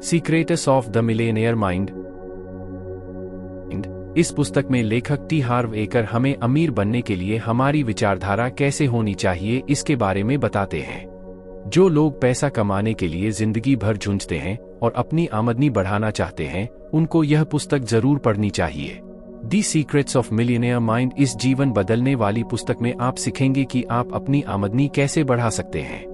Secrets of the Millionaire mind. इस पुस्तक में लेखक टी हार्व एकर हमें अमीर बनने के लिए हमारी विचारधारा कैसे होनी चाहिए इसके बारे में बताते हैं। जो लोग पैसा कमाने के लिए जिंदगी भर झुंझते हैं और अपनी आमदनी बढ़ाना चाहते हैं, उनको यह पुस्तक जरूर पढ़नी चाहिए। दी सीक्रेट्स ऑफ मिलियनेयर माइंड इस जीवन बदलने वाली पुस्तक में आप सीखेंगे कि आप अपनी आमदनी कैसे बढ़ा सकते हैं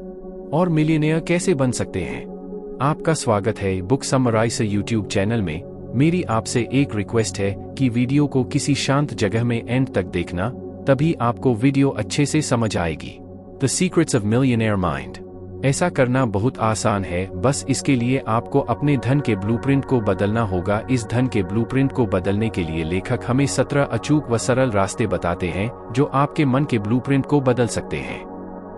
और मिलियनेयर कैसे बन सकते हैं। आपका स्वागत है बुक समराइज यूट्यूब चैनल में। मेरी आपसे एक रिक्वेस्ट है कि वीडियो को किसी शांत जगह में एंड तक देखना, तभी आपको वीडियो अच्छे से समझ आएगी। The secrets of millionaire mind. ऐसा करना बहुत आसान है, बस इसके लिए आपको अपने धन के ब्लूप्रिंट को बदलना होगा। इस धन के ब्लूप्रिंट को बदलने के लिए लेखक हमें 17 अचूक व सरल रास्ते बताते हैं जो आपके मन के ब्लूप्रिंट को बदल सकते हैं।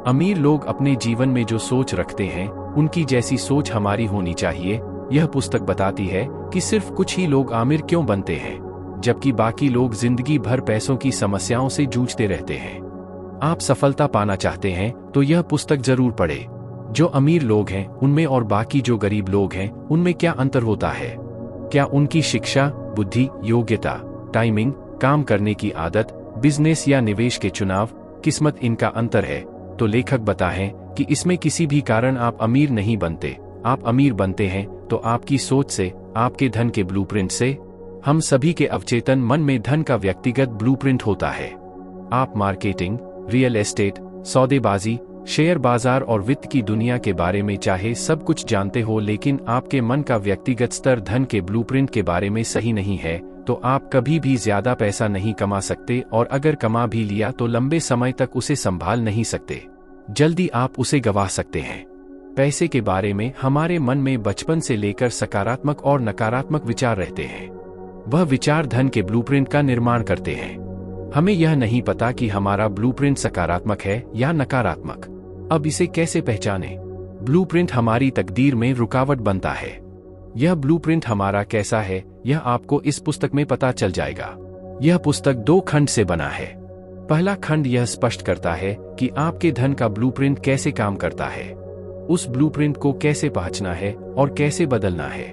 अमीर लोग अपने जीवन में जो सोच रखते हैं, उनकी जैसी सोच हमारी होनी चाहिए। यह पुस्तक बताती है कि सिर्फ कुछ ही लोग आमिर क्यों बनते हैं, जबकि बाकी लोग जिंदगी भर पैसों की समस्याओं से जूझते रहते हैं। आप सफलता पाना चाहते हैं तो यह पुस्तक जरूर पढ़ें। जो अमीर लोग हैं उनमें और बाकी जो गरीब लोग हैं उनमें क्या अंतर होता है? क्या उनकी शिक्षा, बुद्धि, योग्यता, टाइमिंग, काम करने की आदत, बिजनेस या निवेश के चुनाव, किस्मत इनका अंतर है? तो लेखक बताते हैं कि इसमें किसी भी कारण आप अमीर नहीं बनते। आप अमीर बनते हैं तो आपकी सोच से, आपके धन के ब्लूप्रिंट से। हम सभी के अवचेतन मन में धन का व्यक्तिगत ब्लूप्रिंट होता है। आप मार्केटिंग, रियल एस्टेट, सौदेबाजी, शेयर बाजार और वित्त की दुनिया के बारे में चाहे सब कुछ जानते हो, लेकिन आपके मन का व्यक्तिगत स्तर धन के ब्लूप्रिंट के बारे में सही नहीं है, तो आप कभी भी ज्यादा पैसा नहीं कमा सकते, और अगर कमा भी लिया तो लंबे समय तक उसे संभाल नहीं सकते। जल्दी आप उसे गंवा सकते हैं। पैसे के बारे में हमारे मन में बचपन से लेकर सकारात्मक और नकारात्मक विचार रहते हैं। वह विचार धन के ब्लूप्रिंट का निर्माण करते हैं। हमें यह नहीं पता कि हमारा ब्लूप्रिंट सकारात्मक है या नकारात्मक। अब इसे कैसे पहचानें? ब्लूप्रिंट हमारी तकदीर में रुकावट बनता है। यह ब्लूप्रिंट हमारा कैसा है, यह आपको इस पुस्तक में पता चल जाएगा। यह पुस्तक 2 खंड से बना है। पहला खंड यह स्पष्ट करता है कि आपके धन का ब्लूप्रिंट कैसे काम करता है, उस ब्लूप्रिंट को कैसे पहचानना है और कैसे बदलना है।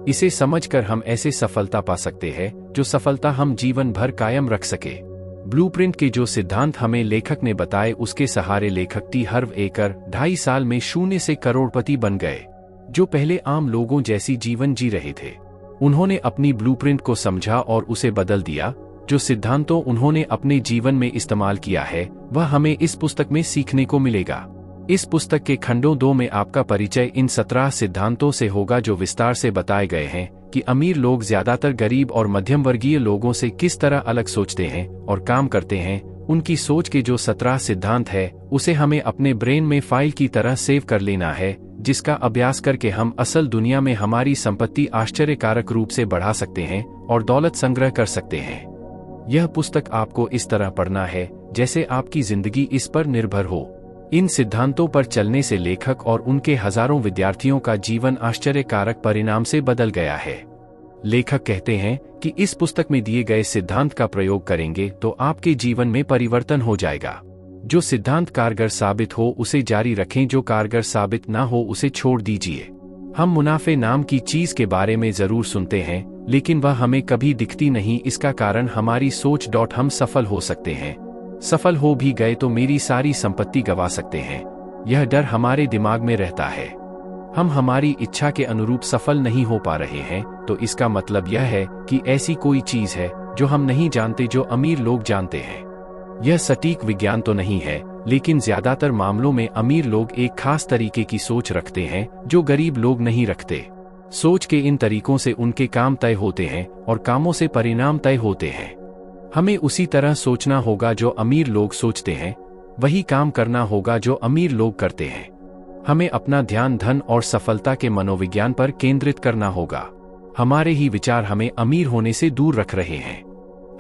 इसे समझकर हम ऐसे सफलता पा सकते हैं जो सफलता हम जीवन भर कायम रख सके। ब्लूप्रिंट के जो सिद्धांत हमें लेखक ने बताए, उसके सहारे लेखक टी हार्व एकर 2.5 साल में शून्य से करोड़पति बन गए। जो पहले आम लोगों जैसी जीवन जी रहे थे, उन्होंने अपनी ब्लूप्रिंट को समझा और उसे बदल दिया। जो सिद्धांतों उन्होंने अपने जीवन में इस्तेमाल किया है, वह हमें इस पुस्तक में सीखने को मिलेगा। इस पुस्तक के खंडों 2 में आपका परिचय इन 17 सिद्धांतों से होगा जो विस्तार से बताए गए हैं कि अमीर लोग ज्यादातर गरीब और मध्यम वर्गीय लोगों से किस तरह अलग सोचते हैं और काम करते हैं। उनकी सोच के जो 17 सिद्धांत है, उसे हमें अपने ब्रेन में फाइल की तरह सेव कर लेना है, जिसका अभ्यास करके हम असल दुनिया में हमारी संपत्ति आश्चर्यकारक रूप से बढ़ा सकते हैं और दौलत संग्रह कर सकते हैं। यह पुस्तक आपको इस तरह पढ़ना है जैसे आपकी जिंदगी इस पर निर्भर हो। इन सिद्धांतों पर चलने से लेखक और उनके हजारों विद्यार्थियों का जीवन आश्चर्यकारक परिणाम से बदल गया है। लेखक कहते हैं कि इस पुस्तक में दिए गए सिद्धांत का प्रयोग करेंगे तो आपके जीवन में परिवर्तन हो जाएगा। जो सिद्धांत कारगर साबित हो उसे जारी रखें, जो कारगर साबित ना हो उसे छोड़ दीजिए। हम मुनाफे नाम की चीज के बारे में जरूर सुनते हैं, लेकिन वह हमें कभी दिखती नहीं। इसका कारण हमारी सोच। हम सफल हो सकते हैं, सफल हो भी गए तो मेरी सारी संपत्ति गंवा सकते हैं। यह डर हमारे दिमाग में रहता है। हम हमारी इच्छा के अनुरूप सफल नहीं हो पा रहे हैं, तो इसका मतलब यह है कि ऐसी कोई चीज है जो हम नहीं जानते जो अमीर लोग जानते हैं। यह सटीक विज्ञान तो नहीं है, लेकिन ज्यादातर मामलों में अमीर लोग एक खास तरीके की सोच रखते हैं जो गरीब लोग नहीं रखते। सोच के इन तरीकों से उनके काम तय होते हैं और कामों से परिणाम तय होते हैं। हमें उसी तरह सोचना होगा जो अमीर लोग सोचते हैं, वही काम करना होगा जो अमीर लोग करते हैं। हमें अपना ध्यान धन और सफलता के मनोविज्ञान पर केंद्रित करना होगा। हमारे ही विचार हमें अमीर होने से दूर रख रहे हैं।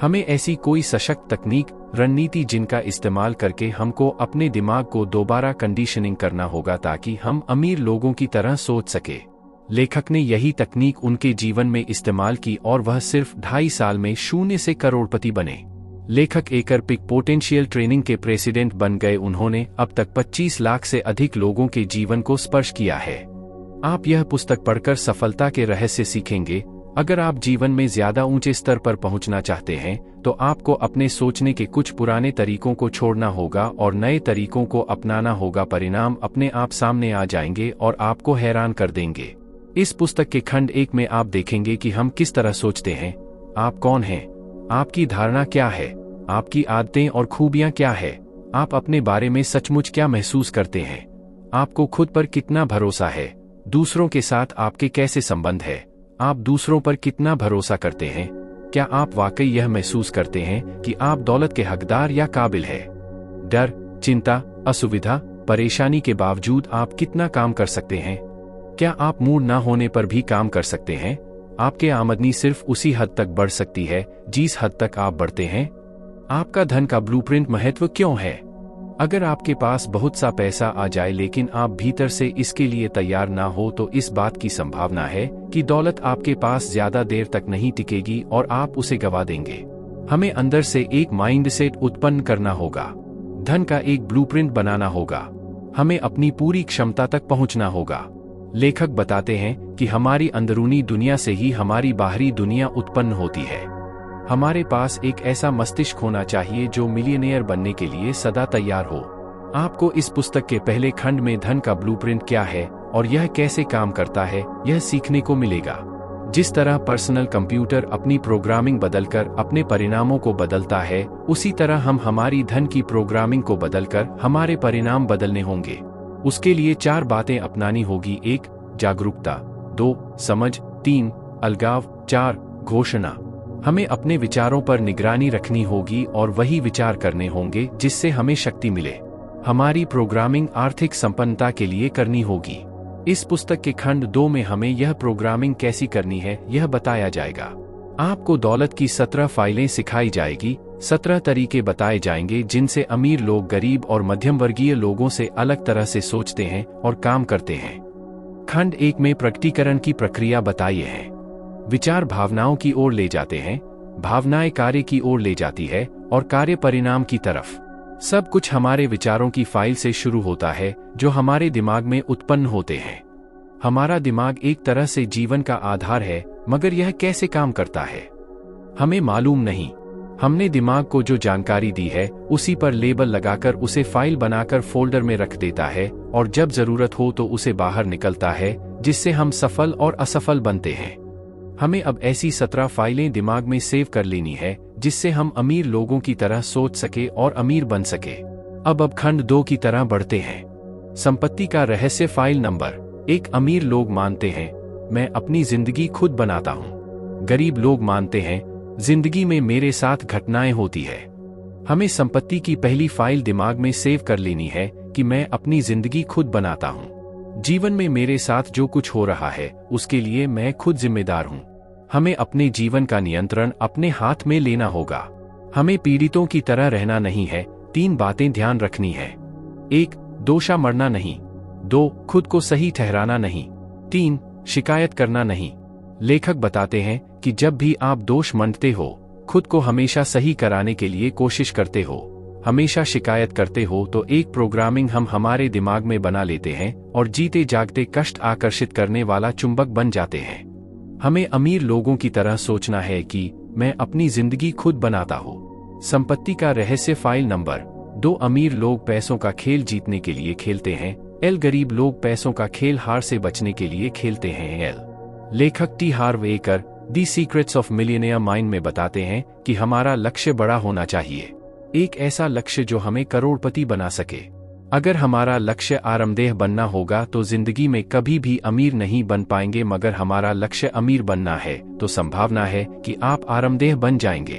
हमें ऐसी कोई सशक्त तकनीक, रणनीति जिनका इस्तेमाल करके हमको अपने दिमाग को दोबारा कंडीशनिंग करना होगा ताकि हम अमीर लोगों की तरह सोच सके। लेखक ने यही तकनीक उनके जीवन में इस्तेमाल की और वह सिर्फ 2.5 साल में शून्य से करोड़पति बने। लेखक एकर पिक पोटेंशियल ट्रेनिंग के प्रेसिडेंट बन गए। उन्होंने अब तक 25 लाख से अधिक लोगों के जीवन को स्पर्श किया है। आप यह पुस्तक पढ़कर सफलता के रहस्य सीखेंगे। अगर आप जीवन में ज्यादा ऊंचे स्तर पर पहुंचना चाहते हैं तो आपको अपने सोचने के कुछ पुराने तरीकों को छोड़ना होगा और नए तरीकों को अपनाना होगा। परिणाम अपने आप सामने आ जाएंगे और आपको हैरान कर देंगे। इस पुस्तक के खंड 1 में आप देखेंगे कि हम किस तरह सोचते हैं, आप कौन हैं, आपकी धारणा क्या है, आपकी आदतें और खूबियां क्या है, आप अपने बारे में सचमुच क्या महसूस करते हैं, आपको खुद पर कितना भरोसा है, दूसरों के साथ आपके कैसे संबंध है, आप दूसरों पर कितना भरोसा करते हैं, क्या आप वाकई यह महसूस करते हैं कि आप दौलत के हकदार या काबिल हैं। डर, चिंता, असुविधा, परेशानी के बावजूद आप कितना काम कर सकते हैं, क्या आप मूड ना होने पर भी काम कर सकते हैं, आपके आमदनी सिर्फ उसी हद तक बढ़ सकती है जिस हद तक आप बढ़ते हैं। आपका धन का ब्लूप्रिंट महत्व क्यों है। अगर आपके पास बहुत सा पैसा आ जाए लेकिन आप भीतर से इसके लिए तैयार ना हो तो इस बात की संभावना है कि दौलत आपके पास ज्यादा देर तक नहीं टिकेगी और आप उसे गवा देंगे। हमें अंदर से एक माइंडसेट उत्पन्न करना होगा, धन का एक ब्लूप्रिंट बनाना होगा, हमें अपनी पूरी क्षमता तक पहुंचना होगा। लेखक बताते हैं कि हमारी अंदरूनी दुनिया से ही हमारी बाहरी दुनिया उत्पन्न होती है। हमारे पास एक ऐसा मस्तिष्क होना चाहिए जो मिलियनेयर बनने के लिए सदा तैयार हो। आपको इस पुस्तक के पहले खंड में धन का ब्लूप्रिंट क्या है और यह कैसे काम करता है यह सीखने को मिलेगा। जिस तरह पर्सनल कंप्यूटर अपनी प्रोग्रामिंग बदलकर अपने परिणामों को बदलता है, उसी तरह हम हमारी धन की प्रोग्रामिंग को बदलकर हमारे परिणाम बदलने होंगे। उसके लिए 4 बातें अपनानी होगी। 1. जागरूकता, 2. समझ, 3. अलगाव, 4. घोषणा। हमें अपने विचारों पर निगरानी रखनी होगी और वही विचार करने होंगे जिससे हमें शक्ति मिले। हमारी प्रोग्रामिंग आर्थिक संपन्नता के लिए करनी होगी। इस पुस्तक के खंड 2 में हमें यह प्रोग्रामिंग कैसी करनी है यह बताया जाएगा। आपको दौलत की 17 फाइलें सिखाई जाएगी, 17 तरीके बताए जाएंगे जिनसे अमीर लोग गरीब और मध्यम वर्गीय लोगों से अलग तरह से सोचते हैं और काम करते हैं। खंड 1 में प्रकटीकरण की प्रक्रिया बताई है। विचार भावनाओं की ओर ले जाते हैं, भावनाएं कार्य की ओर ले जाती है और कार्य परिणाम की तरफ। सब कुछ हमारे विचारों की फाइल से शुरू होता है जो हमारे दिमाग में उत्पन्न होते हैं। हमारा दिमाग एक तरह से जीवन का आधार है, मगर यह कैसे काम करता है हमें मालूम नहीं। हमने दिमाग को जो जानकारी दी है उसी पर लेबल लगाकर उसे फाइल बनाकर फोल्डर में रख देता है और जब जरूरत हो तो उसे बाहर निकलता है, जिससे हम सफल और असफल बनते हैं। हमें अब ऐसी 17 फाइलें दिमाग में सेव कर लेनी है जिससे हम अमीर लोगों की तरह सोच सके और अमीर बन सके। अब खंड 2 की तरह बढ़ते हैं। संपत्ति का रहस्य। File number 1। अमीर लोग मानते हैं मैं अपनी जिंदगी खुद बनाता हूं। गरीब लोग मानते हैं जिंदगी में मेरे साथ घटनाएं होती है। हमें संपत्ति की पहली फाइल दिमाग में सेव कर लेनी है कि मैं अपनी जिंदगी खुद बनाता हूं। जीवन में मेरे साथ जो कुछ हो रहा है उसके लिए मैं खुद जिम्मेदार हूं। हमें अपने जीवन का नियंत्रण अपने हाथ में लेना होगा। हमें पीड़ितों की तरह रहना नहीं है। 3 बातें ध्यान रखनी है। 1. दोषा मरना नहीं। 2. खुद को सही ठहराना नहीं। 3. शिकायत करना नहीं। लेखक बताते हैं कि जब भी आप दोष मंडते हो, खुद को हमेशा सही कराने के लिए कोशिश करते हो, हमेशा शिकायत करते हो, तो एक प्रोग्रामिंग हम हमारे दिमाग में बना लेते हैं और जीते जागते कष्ट आकर्षित करने वाला चुंबक बन जाते हैं। हमें अमीर लोगों की तरह सोचना है कि मैं अपनी जिंदगी खुद बनाता हूँ। संपत्ति का रहस्य। File number 2। अमीर लोग पैसों का खेल जीतने के लिए खेलते हैं। एल। गरीब लोग पैसों का खेल हार से बचने के लिए खेलते हैं। एल। लेखक T हार्व acre the secrets of millionaire mind में बताते हैं कि हमारा लक्ष्य बड़ा होना चाहिए, एक ऐसा लक्ष्य जो हमें करोड़पति बना सके। अगर हमारा लक्ष्य आरामदेह बनना होगा तो जिंदगी में कभी भी अमीर नहीं बन पाएंगे, मगर हमारा लक्ष्य अमीर बनना है तो संभावना है कि आप आरामदेह बन जाएंगे।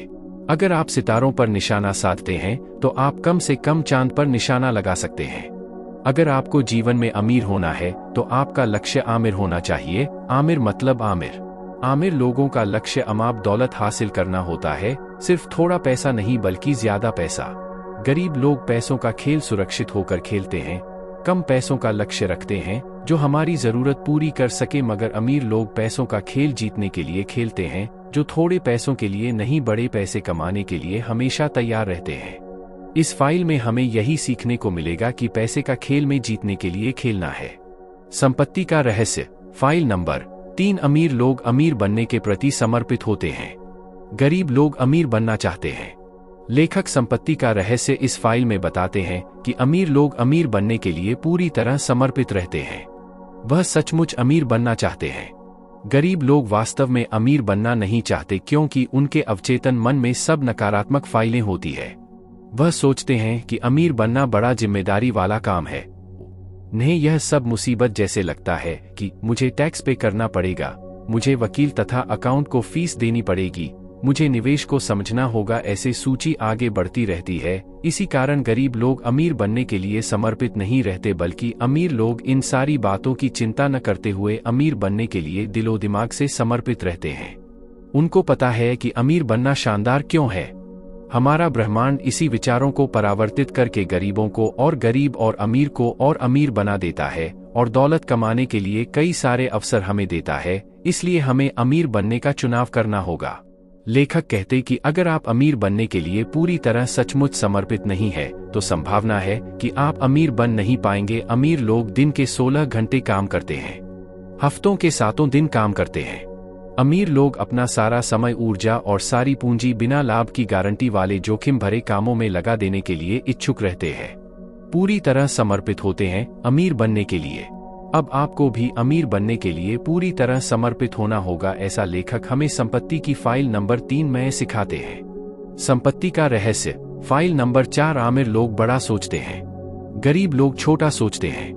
अगर आप सितारों पर निशाना साधते हैं तो आप कम से कम चांद पर निशाना लगा सकते हैं। अगर आपको जीवन में अमीर होना है तो आपका लक्ष्य आमिर होना चाहिए। आमिर मतलब आमिर। आमिर लोगों का लक्ष्य अमाप दौलत हासिल करना होता है, सिर्फ थोड़ा पैसा नहीं बल्कि ज्यादा पैसा। गरीब लोग पैसों का खेल सुरक्षित होकर खेलते हैं, कम पैसों का लक्ष्य रखते हैं जो हमारी जरूरत पूरी कर सके, मगर अमीर लोग पैसों का खेल जीतने के लिए खेलते हैं जो थोड़े पैसों के लिए नहीं बड़े पैसे कमाने के लिए हमेशा तैयार रहते हैं। इस फाइल में हमें यही सीखने को मिलेगा कि पैसे का खेल में जीतने के लिए खेलना है। संपत्ति का रहस्य। File number 3। अमीर लोग अमीर बनने के प्रति समर्पित होते हैं। गरीब लोग अमीर बनना चाहते हैं। लेखक संपत्ति का रहस्य इस फाइल में बताते हैं कि अमीर लोग अमीर बनने के लिए पूरी तरह समर्पित रहते हैं। वह सचमुच अमीर बनना चाहते हैं। गरीब लोग वास्तव में अमीर बनना नहीं चाहते क्योंकि उनके अवचेतन मन में सब नकारात्मक फाइलें होती है। वह सोचते हैं कि अमीर बनना बड़ा जिम्मेदारी वाला काम है। उन्हें यह सब मुसीबत जैसे लगता है कि मुझे टैक्स पे करना पड़ेगा, मुझे वकील तथा अकाउंट को फीस देनी पड़ेगी, मुझे निवेश को समझना होगा। ऐसे सूची आगे बढ़ती रहती है। इसी कारण गरीब लोग अमीर बनने के लिए समर्पित नहीं रहते, बल्कि अमीर लोग इन सारी बातों की चिंता न करते हुए अमीर बनने के लिए दिलो दिमाग से समर्पित रहते हैं। उनको पता है कि अमीर बनना शानदार क्यों है। हमारा ब्रह्मांड इसी विचारों को परावर्तित करके गरीबों को और गरीब और अमीर को और अमीर बना देता है और दौलत कमाने के लिए कई सारे अवसर हमें देता है। इसलिए हमें अमीर बनने का चुनाव करना होगा। लेखक कहते कि अगर आप अमीर बनने के लिए पूरी तरह सचमुच समर्पित नहीं है तो संभावना है कि आप अमीर बन नहीं पाएंगे। अमीर लोग दिन के 16 घंटे काम करते हैं, हफ्तों के 7 दिन काम करते हैं। अमीर लोग अपना सारा समय, ऊर्जा और सारी पूंजी बिना लाभ की गारंटी वाले जोखिम भरे कामों में लगा देने के लिए इच्छुक रहते हैं। पूरी तरह समर्पित होते हैं अमीर बनने के लिए। अब आपको भी अमीर बनने के लिए पूरी तरह समर्पित होना होगा, ऐसा लेखक हमें संपत्ति की फाइल नंबर 3 में सिखाते हैं। संपत्ति का रहस्य। File number 4। अमीर लोग बड़ा सोचते हैं, गरीब लोग छोटा सोचते हैं।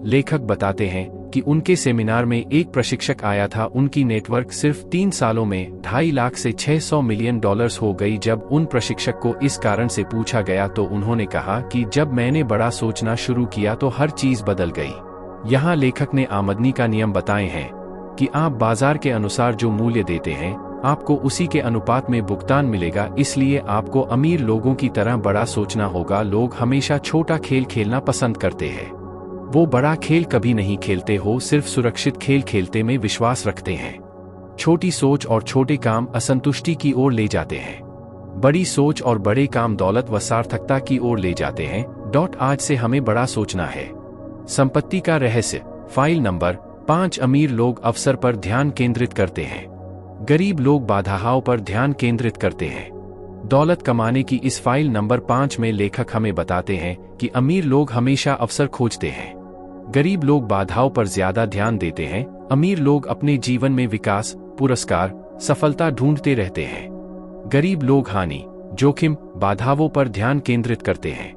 लेखक बताते हैं कि उनके सेमिनार में एक प्रशिक्षक आया था। उनकी नेटवर्क सिर्फ 3 सालों में 2.5 लाख से $600 मिलियन हो गई। जब उन प्रशिक्षक को इस कारण से पूछा गया तो उन्होंने कहा कि जब मैंने बड़ा सोचना शुरू किया तो हर चीज बदल गई। यहाँ लेखक ने आमदनी का नियम बताए हैं कि आप बाजार के अनुसार जो मूल्य देते हैं आपको उसी के अनुपात में भुगतान मिलेगा। इसलिए आपको अमीर लोगों की तरह बड़ा सोचना होगा। लोग हमेशा छोटा खेल खेलना पसंद करते हैं। वो बड़ा खेल कभी नहीं खेलते हो, सिर्फ सुरक्षित खेल खेलते में विश्वास रखते हैं। छोटी सोच और छोटे काम असंतुष्टि की ओर ले जाते हैं। बड़ी सोच और बड़े काम दौलत व सार्थकता की ओर ले जाते हैं। आज से हमें बड़ा सोचना है। संपत्ति का रहस्य। File number 5। अमीर लोग अवसर पर ध्यान केंद्रित करते हैं, गरीब लोग बाधाओं पर ध्यान केंद्रित करते हैं। दौलत कमाने की इस फाइल नंबर 5 में लेखक हमें बताते हैं कि अमीर लोग हमेशा अवसर खोजते हैं, गरीब लोग बाधाओं पर ज्यादा ध्यान देते हैं। अमीर लोग अपने जीवन में विकास, पुरस्कार, सफलता ढूंढते रहते हैं। गरीब लोग हानि, जोखिम, बाधाओं पर ध्यान केंद्रित करते हैं।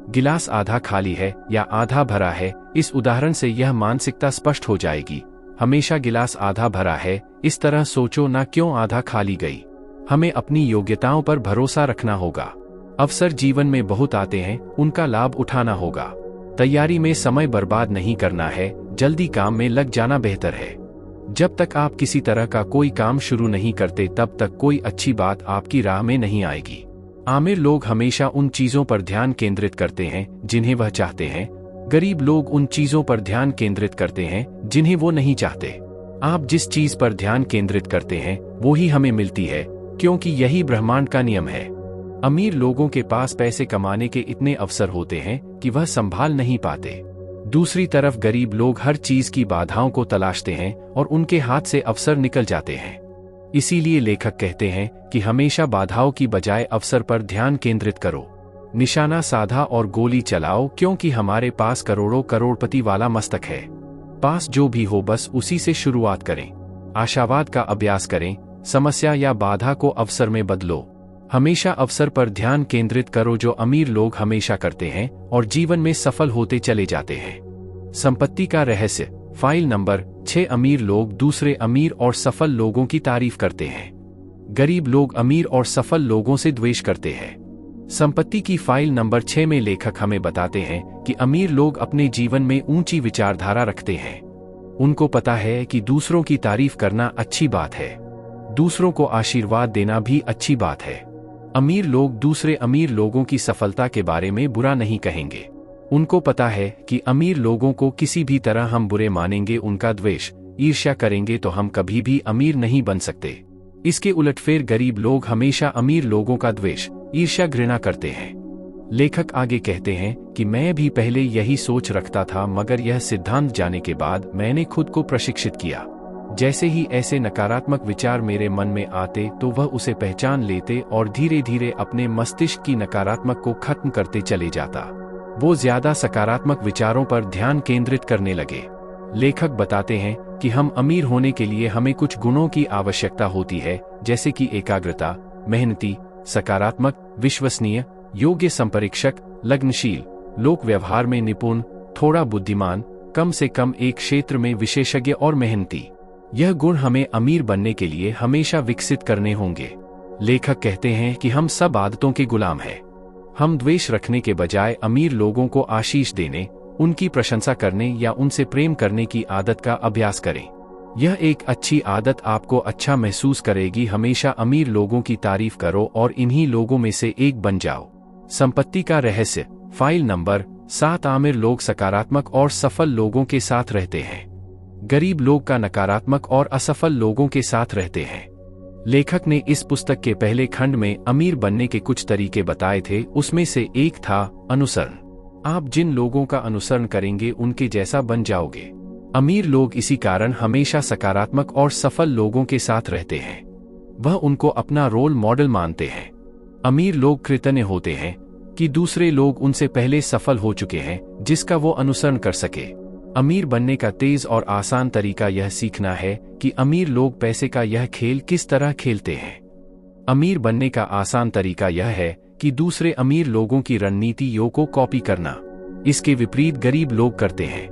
गिलास आधा खाली है या आधा भरा है, इस उदाहरण से यह मानसिकता स्पष्ट हो जाएगी। हमेशा गिलास आधा भरा है, इस तरह सोचो ना क्यों आधा खाली गई। हमें अपनी योग्यताओं पर भरोसा रखना होगा। अवसर जीवन में बहुत आते हैं, उनका लाभ उठाना होगा। तैयारी में समय बर्बाद नहीं करना है, जल्दी काम में लग जाना बेहतर है। जब तक आप किसी तरह का कोई काम शुरू नहीं करते तब तक कोई अच्छी बात आपकी राह में नहीं आएगी। आमिर लोग हमेशा उन चीजों पर ध्यान केंद्रित करते हैं जिन्हें वह चाहते हैं, गरीब लोग उन चीजों पर ध्यान केंद्रित करते हैं जिन्हें वो नहीं चाहते। आप जिस चीज पर ध्यान केंद्रित करते हैं वो ही हमें मिलती है, क्योंकि यही ब्रह्मांड का नियम है। अमीर लोगों के पास पैसे कमाने के इतने अवसर होते हैं कि वह संभाल नहीं पाते। दूसरी तरफ गरीब लोग हर चीज की बाधाओं को तलाशते हैं और उनके हाथ से अवसर निकल जाते हैं। इसीलिए लेखक कहते हैं कि हमेशा बाधाओं की बजाय अवसर पर ध्यान केंद्रित करो। निशाना साधा और गोली चलाओ, क्योंकि हमारे पास करोड़ों करोड़पति वाला मस्तक है। पास जो भी हो बस उसी से शुरुआत करें। आशावाद का अभ्यास करें, समस्या या बाधा को अवसर में बदलो। हमेशा अवसर पर ध्यान केंद्रित करो, जो अमीर लोग हमेशा करते हैं और जीवन में सफल होते चले जाते हैं। संपत्ति का रहस्य। File number 6। अमीर लोग दूसरे अमीर और सफल लोगों की तारीफ करते हैं, गरीब लोग अमीर और सफल लोगों से द्वेष करते हैं। संपत्ति की फाइल नंबर 6 में लेखक हमें बताते हैं कि अमीर लोग अपने जीवन में ऊंची विचारधारा रखते हैं। उनको पता है कि दूसरों की तारीफ करना अच्छी बात है, दूसरों को आशीर्वाद देना भी अच्छी बात है। अमीर लोग दूसरे अमीर लोगों की सफलता के बारे में बुरा नहीं कहेंगे। उनको पता है कि अमीर लोगों को किसी भी तरह हम बुरे मानेंगे, उनका द्वेष, ईर्ष्या करेंगे तो हम कभी भी अमीर नहीं बन सकते। इसके उलटफेर गरीब लोग हमेशा अमीर लोगों का द्वेष, ईर्ष्या, घृणा करते हैं। लेखक आगे कहते हैं कि मैं भी पहले यही सोच रखता था, मगर यह सिद्धांत जाने के बाद मैंने खुद को प्रशिक्षित किया। जैसे ही ऐसे नकारात्मक विचार मेरे मन में आते तो वह उसे पहचान लेते और धीरे धीरे अपने मस्तिष्क की नकारात्मक को खत्म करते चले जाता। वो ज्यादा सकारात्मक विचारों पर ध्यान केंद्रित करने लगे। लेखक बताते हैं कि हम अमीर होने के लिए हमें कुछ गुणों की आवश्यकता होती है, जैसे कि एकाग्रता, मेहनती, सकारात्मक, विश्वसनीय, योग्य संपरीक्षक, लग्नशील, लोक व्यवहार में निपुण, थोड़ा बुद्धिमान, कम से कम एक क्षेत्र में विशेषज्ञ और मेहनती। यह गुण हमें अमीर बनने के लिए हमेशा विकसित करने होंगे। लेखक कहते हैं कि हम सब आदतों के गुलाम हैं। हम द्वेष रखने के बजाय अमीर लोगों को आशीष देने, उनकी प्रशंसा करने या उनसे प्रेम करने की आदत का अभ्यास करें। यह एक अच्छी आदत आपको अच्छा महसूस करेगी। हमेशा अमीर लोगों की तारीफ करो और इन्हीं लोगों में से एक बन जाओ। संपत्ति का रहस्य, फाइल नंबर 7। आमिर लोग सकारात्मक और सफल लोगों के साथ रहते हैं। गरीब लोग का नकारात्मक और असफल लोगों के साथ रहते हैं। लेखक ने इस पुस्तक के पहले खंड में अमीर बनने के कुछ तरीके बताए थे। उसमें से एक था अनुसरण। आप जिन लोगों का अनुसरण करेंगे उनके जैसा बन जाओगे। अमीर लोग इसी कारण हमेशा सकारात्मक और सफल लोगों के साथ रहते हैं। वह उनको अपना रोल मॉडल मानते हैं। अमीर लोग कृतज्ञ होते हैं कि दूसरे लोग उनसे पहले सफल हो चुके हैं, जिसका वो अनुसरण कर सके। अमीर बनने का तेज और आसान तरीका यह सीखना है कि अमीर लोग पैसे का यह खेल किस तरह खेलते हैं। अमीर बनने का आसान तरीका यह है कि दूसरे अमीर लोगों की रणनीतियों को कॉपी करना। इसके विपरीत गरीब लोग करते हैं।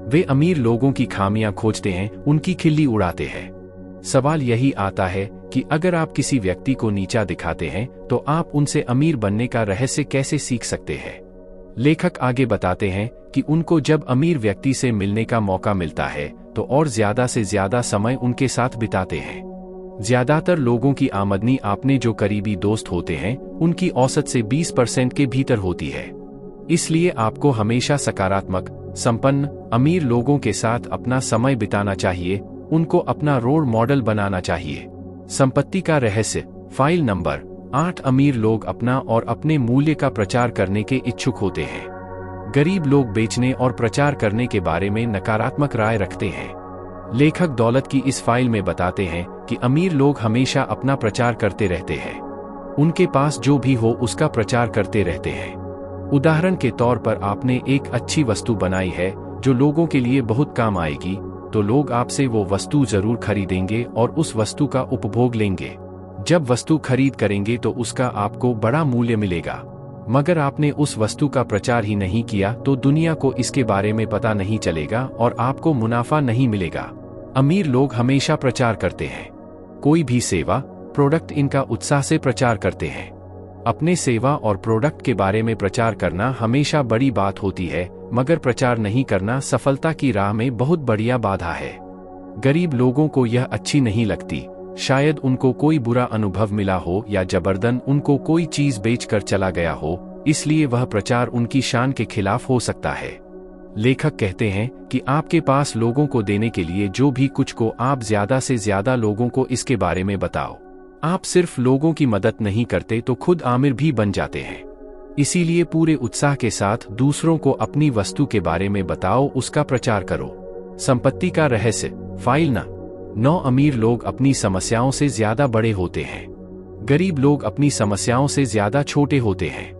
वे अमीर लोगों की खामियां खोजते हैं, उनकी खिल्ली उड़ाते हैं। सवाल यही आता है कि अगर आप किसी व्यक्ति को नीचा दिखाते हैं तो आप उनसे अमीर बनने का रहस्य कैसे सीख सकते हैं। लेखक आगे बताते हैं कि उनको जब अमीर व्यक्ति से मिलने का मौका मिलता है तो और ज्यादा से ज्यादा समय उनके साथ बिताते हैं। ज्यादातर लोगों की आमदनी अपने जो करीबी दोस्त होते हैं उनकी औसत से 20% के भीतर होती है। इसलिए आपको हमेशा सकारात्मक, संपन्न, अमीर लोगों के साथ अपना समय बिताना चाहिए, उनको अपना रोल मॉडल बनाना चाहिए। संपत्ति का रहस्य, फाइल नंबर 8। अमीर लोग अपना और अपने मूल्य का प्रचार करने के इच्छुक होते हैं। गरीब लोग बेचने और प्रचार करने के बारे में नकारात्मक राय रखते हैं। लेखक दौलत की इस फाइल में बताते हैं कि अमीर लोग हमेशा अपना प्रचार करते रहते हैं। उनके पास जो भी हो उसका प्रचार करते रहते हैं। उदाहरण के तौर पर आपने एक अच्छी वस्तु बनाई है जो लोगों के लिए बहुत काम आएगी, तो लोग आपसे वो वस्तु जरूर खरीदेंगे और उस वस्तु का उपभोग लेंगे। जब वस्तु खरीद करेंगे तो उसका आपको बड़ा मूल्य मिलेगा। मगर आपने उस वस्तु का प्रचार ही नहीं किया तो दुनिया को इसके बारे में पता नहीं चलेगा और आपको मुनाफा नहीं मिलेगा। अमीर लोग हमेशा प्रचार करते हैं। कोई भी सेवा, प्रोडक्ट इनका उत्साह से प्रचार करते हैं। अपने सेवा और प्रोडक्ट के बारे में प्रचार करना हमेशा बड़ी बात होती है, मगर प्रचार नहीं करना सफलता की राह में बहुत बढ़िया बाधा है। गरीब लोगों को यह अच्छी नहीं लगती। शायद उनको कोई बुरा अनुभव मिला हो या जबरदन उनको कोई चीज बेचकर चला गया हो, इसलिए वह प्रचार उनकी शान के खिलाफ हो सकता है। लेखक कहते हैं कि आपके पास लोगों को देने के लिए जो भी कुछ को आप ज्यादा से ज्यादा लोगों को इसके बारे में बताओ। आप सिर्फ लोगों की मदद नहीं करते तो खुद आमिर भी बन जाते हैं। इसीलिए पूरे उत्साह के साथ दूसरों को अपनी वस्तु के बारे में बताओ, उसका प्रचार करो। संपत्ति का रहस्य, फाइल 9। अमीर लोग अपनी समस्याओं से ज्यादा बड़े होते हैं। गरीब लोग अपनी समस्याओं से ज्यादा छोटे होते हैं।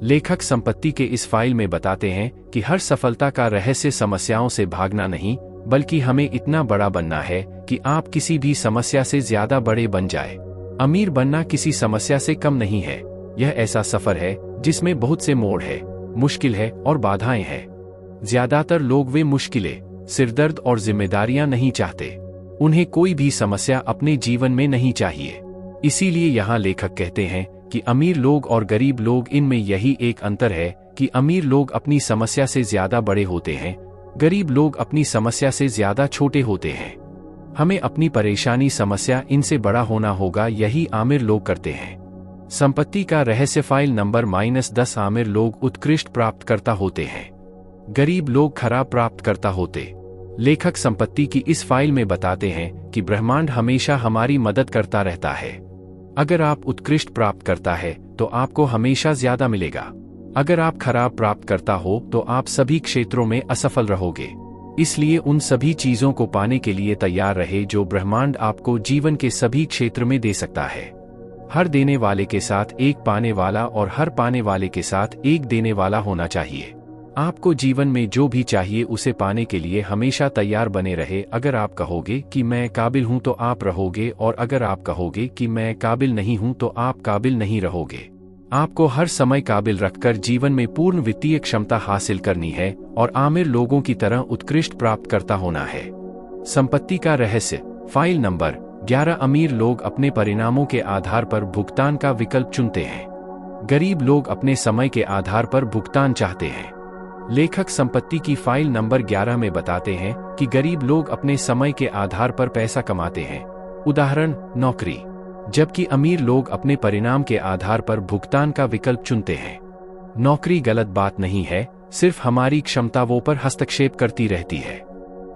लेखक संपत्ति के इस फाइल में बताते हैं कि हर सफलता का रहस्य समस्याओं से भागना नहीं, बल्कि हमें इतना बड़ा बनना है कि आप किसी भी समस्या से ज्यादा बड़े बन जाए। अमीर बनना किसी समस्या से कम नहीं है। यह ऐसा सफर है जिसमें बहुत से मोड़ है, मुश्किल है और बाधाएं हैं। ज्यादातर लोग वे मुश्किलें, सिरदर्द और जिम्मेदारियां नहीं चाहते। उन्हें कोई भी समस्या अपने जीवन में नहीं चाहिए। इसीलिए यहाँ लेखक कहते हैं कि अमीर लोग और गरीब लोग, इनमें यही एक अंतर है कि अमीर लोग अपनी समस्या से ज्यादा बड़े होते हैं, गरीब लोग अपनी समस्या से ज्यादा छोटे होते हैं। हमें अपनी परेशानी, समस्या इनसे बड़ा होना होगा, यही आमिर लोग करते हैं। संपत्ति का रहस्य, फाइल नंबर -10। आमिर लोग उत्कृष्ट प्राप्तकर्ता होते हैं, गरीब लोग खराब प्राप्तकर्ता होते। लेखक संपत्ति की इस फाइल में बताते हैं कि ब्रह्मांड हमेशा हमारी मदद करता रहता है। अगर आप उत्कृष्ट प्राप्त करता है तो आपको हमेशा ज्यादा मिलेगा। अगर आप खराब प्राप्तकर्ता हो तो आप सभी क्षेत्रों में असफल रहोगे। इसलिए उन सभी चीजों को पाने के लिए तैयार रहे जो ब्रह्मांड आपको जीवन के सभी क्षेत्र में दे सकता है। हर देने वाले के साथ एक पाने वाला और हर पाने वाले के साथ एक देने वाला होना चाहिए। आपको जीवन में जो भी चाहिए उसे पाने के लिए हमेशा तैयार बने रहे। अगर आप कहोगे कि मैं काबिल हूं तो आप रहोगे, और अगर आप कहोगे कि मैं काबिल नहीं हूं तो आप काबिल नहीं रहोगे। आपको हर समय काबिल रखकर जीवन में पूर्ण वित्तीय क्षमता हासिल करनी है और आमिर लोगों की तरह उत्कृष्ट प्राप्तकर्ता होना है। संपत्ति का रहस्य। File number 11। अमीर लोग अपने परिणामों के आधार पर भुगतान का विकल्प चुनते हैं। गरीब लोग अपने समय के आधार पर भुगतान चाहते हैं। लेखक संपत्ति की फाइल नंबर 11 में बताते हैं कि गरीब लोग अपने समय के आधार पर पैसा कमाते हैं, उदाहरण नौकरी, जबकि अमीर लोग अपने परिणाम के आधार पर भुगतान का विकल्प चुनते हैं। नौकरी गलत बात नहीं है, सिर्फ हमारी क्षमता वो पर हस्तक्षेप करती रहती है।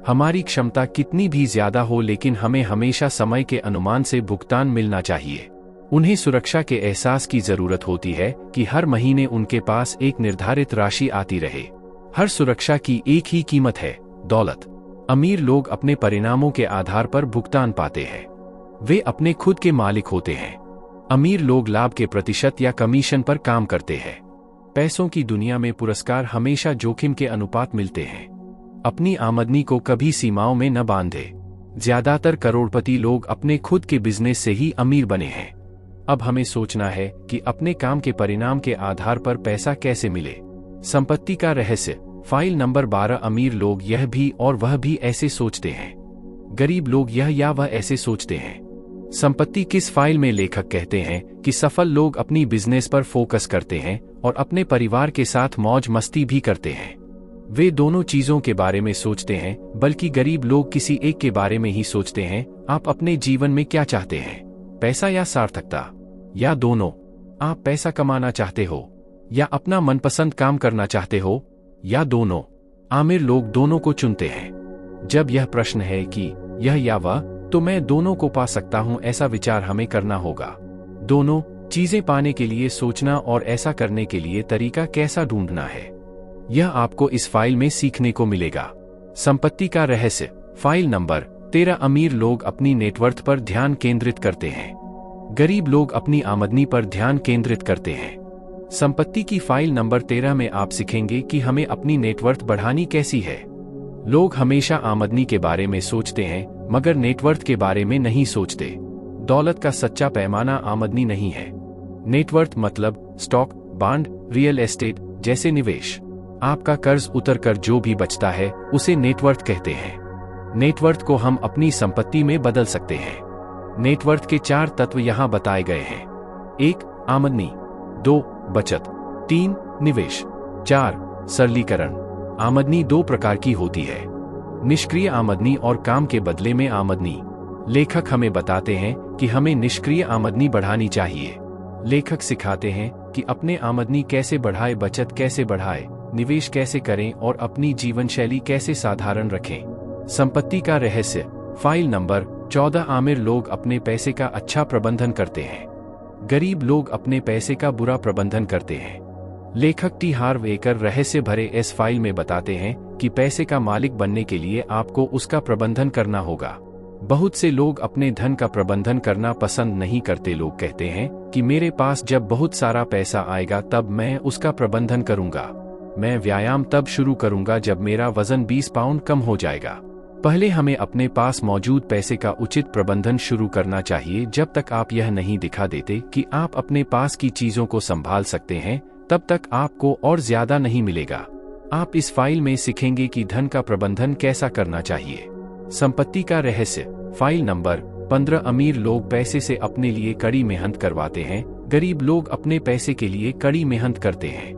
हमारी क्षमता कितनी भी ज्यादा हो, लेकिन हमें हमेशा समय के अनुमान से भुगतान मिलना चाहिए। उन्हें सुरक्षा के एहसास की जरूरत होती है कि हर महीने उनके पास एक निर्धारित राशि आती रहे। हर सुरक्षा की एक ही कीमत है, दौलत। अमीर लोग अपने परिणामों के आधार पर भुगतान पाते हैं। वे अपने खुद के मालिक होते हैं। अमीर लोग लाभ के प्रतिशत या कमीशन पर काम करते हैं। पैसों की दुनिया में पुरस्कार हमेशा जोखिम के अनुपात मिलते हैं। अपनी आमदनी को कभी सीमाओं में न बांधे। ज्यादातर करोड़पति लोग अपने खुद के बिजनेस से ही अमीर बने हैं। अब हमें सोचना है कि अपने काम के परिणाम के आधार पर पैसा कैसे मिले। संपत्ति का रहस्य। File number 12। अमीर लोग यह भी और वह भी ऐसे सोचते हैं। गरीब लोग यह या वह ऐसे सोचते हैं। संपत्ति किस फाइल में लेखक कहते हैं कि सफल लोग अपनी बिजनेस पर फोकस करते हैं और अपने परिवार के साथ मौज मस्ती भी करते हैं। वे दोनों चीजों के बारे में सोचते हैं, बल्कि गरीब लोग किसी एक के बारे में ही सोचते हैं। आप अपने जीवन में क्या चाहते हैं, पैसा या सार्थकता, या दोनों? आप पैसा कमाना चाहते हो या अपना मनपसंद काम करना चाहते हो, या दोनों? आमिर लोग दोनों को चुनते हैं। जब यह प्रश्न है कि यह या वह, तो मैं दोनों को पा सकता हूं, ऐसा विचार हमें करना होगा। दोनों चीजें पाने के लिए सोचना और ऐसा करने के लिए तरीका कैसा ढूंढना है, यह आपको इस फाइल में सीखने को मिलेगा। संपत्ति का रहस्य। File number 13। अमीर लोग अपनी नेटवर्थ पर ध्यान केंद्रित करते हैं। गरीब लोग अपनी आमदनी पर ध्यान केंद्रित करते हैं। संपत्ति की फाइल नंबर 13 में आप सीखेंगे कि हमें अपनी नेटवर्थ बढ़ानी कैसी है। लोग हमेशा आमदनी के बारे में सोचते हैं, मगर नेटवर्थ के बारे में नहीं सोचते। दौलत का सच्चा पैमाना आमदनी नहीं है। नेटवर्थ मतलब स्टॉक, बॉन्ड, रियल एस्टेट जैसे निवेश। आपका कर्ज उतरकर जो भी बचता है उसे नेटवर्थ कहते हैं। नेटवर्थ को हम अपनी संपत्ति में बदल सकते हैं। नेटवर्थ के 4 तत्व यहाँ बताए गए हैं। 1. आमदनी, 2. बचत, 3. निवेश, 4. सरलीकरण। आमदनी 2 प्रकार की होती है, निष्क्रिय आमदनी और काम के बदले में आमदनी। लेखक हमें बताते हैं कि हमें निष्क्रिय आमदनी बढ़ानी चाहिए। लेखक सिखाते हैं कि अपने आमदनी कैसे बढ़ाए, बचत कैसे बढ़ाए, निवेश कैसे करें और अपनी जीवन शैली कैसे साधारण रखें। संपत्ति का रहस्य। File number 14। आमिर लोग अपने पैसे का अच्छा प्रबंधन करते हैं। गरीब लोग अपने पैसे का बुरा प्रबंधन करते हैं। लेखक टी हार्व एकर रहस्य भरे इस फाइल में बताते हैं कि पैसे का मालिक बनने के लिए आपको उसका प्रबंधन करना होगा। बहुत से लोग अपने धन का प्रबंधन करना पसंद नहीं करते। लोग कहते हैं कि मेरे पास जब बहुत सारा पैसा आएगा तब मैं उसका प्रबंधन करूंगा। मैं व्यायाम तब शुरू करूंगा जब मेरा वजन 20 पाउंड कम हो जाएगा। पहले हमें अपने पास मौजूद पैसे का उचित प्रबंधन शुरू करना चाहिए। जब तक आप यह नहीं दिखा देते कि आप अपने पास की चीजों को संभाल सकते हैं, तब तक आपको और ज्यादा नहीं मिलेगा। आप इस फाइल में सीखेंगे कि धन का प्रबंधन कैसा करना चाहिए। संपत्ति का रहस्य। File number 15। अमीर लोग पैसे से अपने लिए कड़ी मेहनत करवाते हैं। गरीब लोग अपने पैसे के लिए कड़ी मेहनत करते हैं।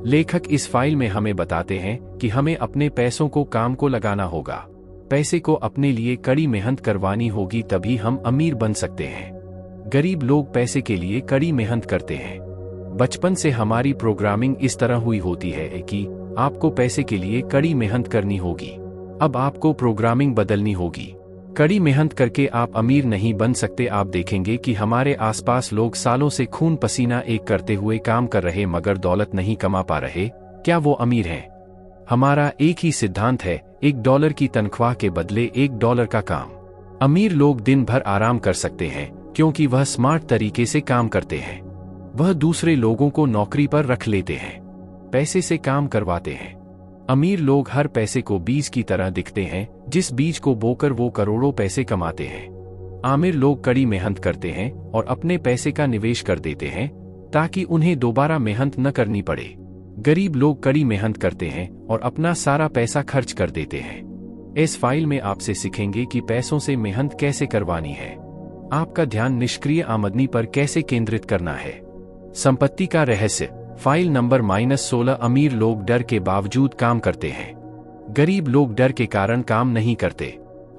लेखक इस फाइल में हमें बताते हैं कि हमें अपने पैसों को काम को लगाना होगा। पैसे को अपने लिए कड़ी मेहनत करवानी होगी, तभी हम अमीर बन सकते हैं। गरीब लोग पैसे के लिए कड़ी मेहनत करते हैं। बचपन से हमारी प्रोग्रामिंग इस तरह हुई होती है कि आपको पैसे के लिए कड़ी मेहनत करनी होगी। अब आपको प्रोग्रामिंग बदलनी होगी। कड़ी मेहनत करके आप अमीर नहीं बन सकते। आप देखेंगे कि हमारे आसपास लोग सालों से खून पसीना एक करते हुए काम कर रहे मगर दौलत नहीं कमा पा रहे। क्या वो अमीर हैं? हमारा एक ही सिद्धांत है, $1 की तनख्वाह के बदले $1 का काम। अमीर लोग दिन भर आराम कर सकते हैं क्योंकि वह स्मार्ट तरीके से काम करते हैं। वह दूसरे लोगों को नौकरी पर रख लेते हैं, पैसे से काम करवाते हैं। अमीर लोग हर पैसे को बीज की तरह दिखते हैं, जिस बीज को बोकर वो करोड़ों पैसे कमाते हैं। आमिर लोग कड़ी मेहनत करते हैं और अपने पैसे का निवेश कर देते हैं ताकि उन्हें दोबारा मेहनत न करनी पड़े। गरीब लोग कड़ी मेहनत करते हैं और अपना सारा पैसा खर्च कर देते हैं। इस फाइल में आपसे सीखेंगे कि पैसों से मेहनत कैसे करवानी है, आपका ध्यान निष्क्रिय आमदनी पर कैसे केंद्रित करना है। संपत्ति का रहस्य। File number -16। अमीर लोग डर के बावजूद काम करते हैं, गरीब लोग डर के कारण काम नहीं करते।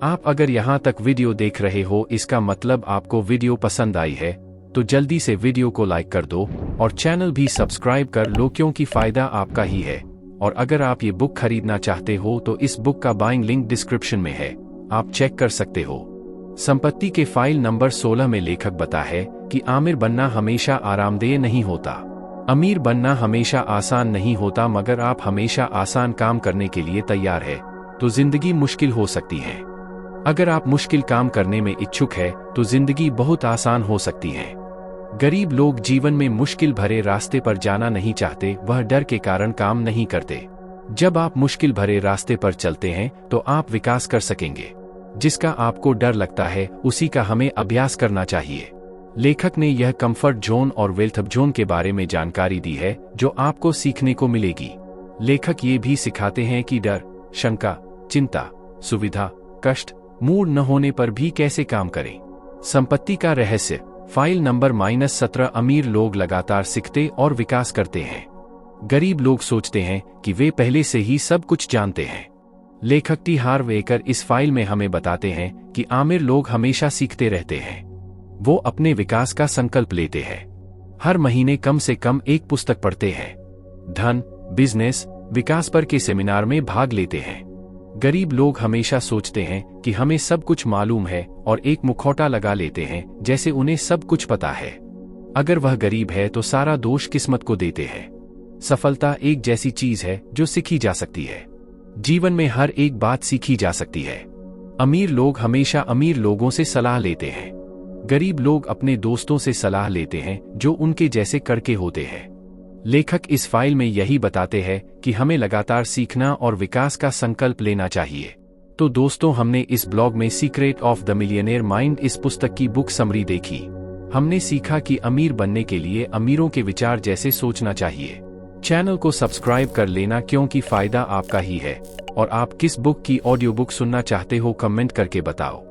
आप अगर यहाँ तक वीडियो देख रहे हो, इसका मतलब आपको वीडियो पसंद आई है, तो जल्दी से वीडियो को लाइक कर दो और चैनल भी सब्सक्राइब कर लो क्योंकि फायदा आपका ही है। और अगर आप ये बुक खरीदना चाहते हो तो इस बुक का बाइंग लिंक डिस्क्रिप्शन में है, आप चेक कर सकते हो। संपत्ति के फाइल नंबर 16 में लेखक बता है कि आमिर बनना हमेशा आरामदेह नहीं होता। अमीर बनना हमेशा आसान नहीं होता, मगर आप हमेशा आसान काम करने के लिए तैयार है तो जिंदगी मुश्किल हो सकती है। अगर आप मुश्किल काम करने में इच्छुक है तो जिंदगी बहुत आसान हो सकती है। गरीब लोग जीवन में मुश्किल भरे रास्ते पर जाना नहीं चाहते, वह डर के कारण काम नहीं करते। जब आप मुश्किल भरे रास्ते पर चलते हैं तो आप विकास कर सकेंगे। जिसका आपको डर लगता है उसी का हमें अभ्यास करना चाहिए। लेखक ने यह कंफर्ट जोन और वेल्थ जोन के बारे में जानकारी दी है जो आपको सीखने को मिलेगी। लेखक ये भी सिखाते हैं कि डर, शंका, चिंता, सुविधा, कष्ट, मूड न होने पर भी कैसे काम करें। संपत्ति का रहस्य। File number -17। अमीर लोग लगातार सीखते और विकास करते हैं, गरीब लोग सोचते हैं कि वे पहले से ही सब कुछ जानते हैं। लेखक टी हार्व एकर इस फाइल में हमें बताते हैं कि आमिर लोग हमेशा सीखते रहते हैं। वो अपने विकास का संकल्प लेते हैं, हर महीने कम से कम एक पुस्तक पढ़ते हैं, धन, बिजनेस, विकास पर के सेमिनार में भाग लेते हैं। गरीब लोग हमेशा सोचते हैं कि हमें सब कुछ मालूम है और एक मुखौटा लगा लेते हैं जैसे उन्हें सब कुछ पता है। अगर वह गरीब है तो सारा दोष किस्मत को देते हैं। सफलता एक जैसी चीज है जो सीखी जा सकती है। जीवन में हर एक बात सीखी जा सकती है। अमीर लोग हमेशा अमीर लोगों से सलाह लेते हैं, गरीब लोग अपने दोस्तों से सलाह लेते हैं जो उनके जैसे करके होते हैं। लेखक इस फाइल में यही बताते हैं कि हमें लगातार सीखना और विकास का संकल्प लेना चाहिए। तो दोस्तों, हमने इस ब्लॉग में secret of the millionaire mind इस पुस्तक की बुक समरी देखी। हमने सीखा कि अमीर बनने के लिए अमीरों के विचार जैसे सोचना चाहिए। चैनल को सब्सक्राइब कर लेना क्योंकि फायदा आपका ही है। और आप किस बुक की ऑडियो बुक सुनना चाहते हो कमेंट करके बताओ।